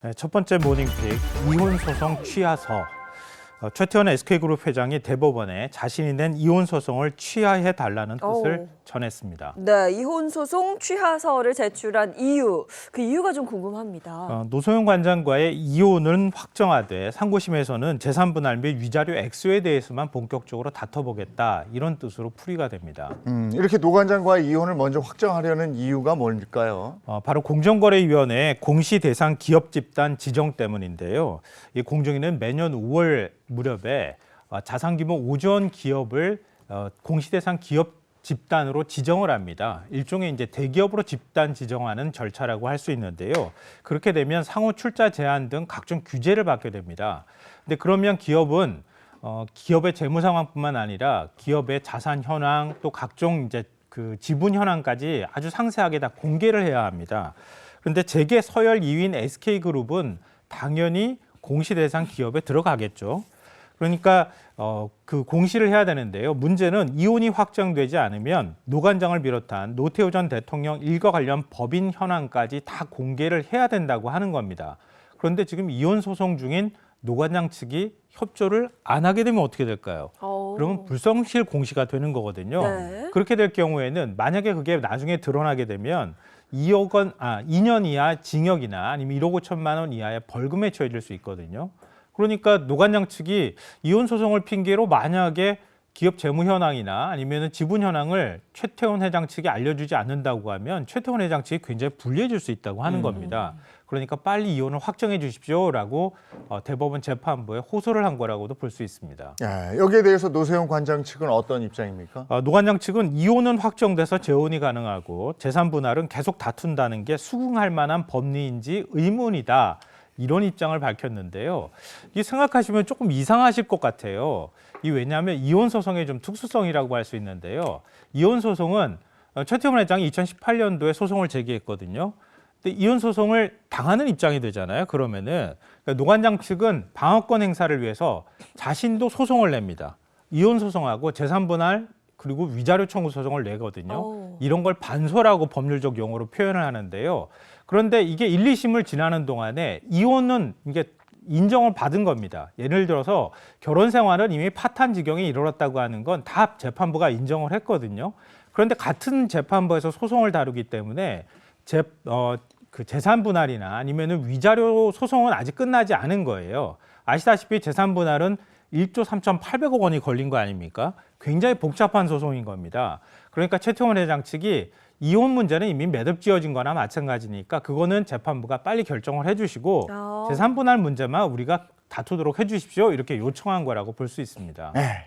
네, 첫 번째 모닝픽, 이혼 소송 취하서. 최태원 SK그룹 회장이 대법원에 자신이 낸 이혼 소송을 취하해 달라는 뜻을 전했습니다. 네, 이혼 소송 취하서를 제출한 이유, 그 이유가 좀 궁금합니다. 노소영 관장과의 이혼은 확정하되 상고심에서는 재산분할 및 위자료 액수에 대해서만 본격적으로 다퉈보겠다, 이런 뜻으로 풀이가 됩니다. 이렇게 노 관장과의 이혼을 먼저 확정하려는 이유가 뭘까요? 바로 공정거래위원회 공시 대상 기업 집단 지정 때문인데요. 이 공정위는 매년 5월 무렵에 자산 규모 5조 원 기업을 공시 대상 기업 집단으로 지정을 합니다. 일종의 이제 대기업으로 집단 지정하는 절차라고 할 수 있는데요. 그렇게 되면 상호 출자 제한 등 각종 규제를 받게 됩니다. 근데 그러면 기업은 기업의 재무 상황뿐만 아니라 기업의 자산 현황, 또 각종 이제 그 지분 현황까지 아주 상세하게 다 공개를 해야 합니다. 그런데 재계 서열 2위인 SK그룹은 당연히 공시 대상 기업에 들어가겠죠. 그러니까 그 공시를 해야 되는데요. 문제는 이혼이 확정되지 않으면 노 관장을 비롯한 노태우 전 대통령 일과 관련 법인 현황까지 다 공개를 해야 된다고 하는 겁니다. 그런데 지금 이혼 소송 중인 노 관장 측이 협조를 안 하게 되면 어떻게 될까요? 그러면 불성실 공시가 되는 거거든요. 네. 그렇게 될 경우에는 만약에 그게 나중에 드러나게 되면 2년 이하 징역이나 아니면 1억 5천만 원 이하의 벌금에 처해질 수 있거든요. 그러니까 노 관장 측이 이혼 소송을 핑계로 만약에 기업 재무 현황이나 아니면 지분 현황을 최태원 회장 측이 알려주지 않는다고 하면 최태원 회장 측이 굉장히 불리해질 수 있다고 하는 겁니다. 그러니까 빨리 이혼을 확정해 주십시오라고 대법원 재판부에 호소를 한 거라고도 볼 수 있습니다. 여기에 대해서 노세영 관장 측은 어떤 입장입니까? 노 관장 측은 이혼은 확정돼서 재혼이 가능하고 재산 분할은 계속 다툰다는 게 수긍할 만한 법리인지 의문이다, 이런 입장을 밝혔는데요. 이 생각하시면 조금 이상하실 것 같아요. 왜냐하면 이혼 소송의 좀 특수성이라고 할 수 있는데요. 이혼 소송은 최태원 회장이 2018년도에 소송을 제기했거든요. 근데 이혼 소송을 당하는 입장이 되잖아요. 그러면은 그러니까 노 관장 측은 방어권 행사를 위해서 자신도 소송을 냅니다. 이혼 소송하고 재산 분할 그리고 위자료 청구 소송을 내거든요. 이런 걸 반소라고 법률적 용어로 표현을 하는데요. 그런데 이게 1, 2심을 지나는 동안에 이혼은 이게 인정을 받은 겁니다. 예를 들어서 결혼 생활은 이미 파탄 지경에 이르렀다고 하는 건 다 재판부가 인정을 했거든요. 그런데 같은 재판부에서 소송을 다루기 때문에 그 재산 분할이나 아니면은 위자료 소송은 아직 끝나지 않은 거예요. 아시다시피 재산 분할은 1조 3,800억 원이 걸린 거 아닙니까? 굉장히 복잡한 소송인 겁니다. 그러니까 최태원 회장 측이 이혼 문제는 이미 매듭지어진 거나 마찬가지니까 그거는 재판부가 빨리 결정을 해주시고 재산 분할 문제만 우리가 다투도록 해주십시오, 이렇게 요청한 거라고 볼 수 있습니다. 네.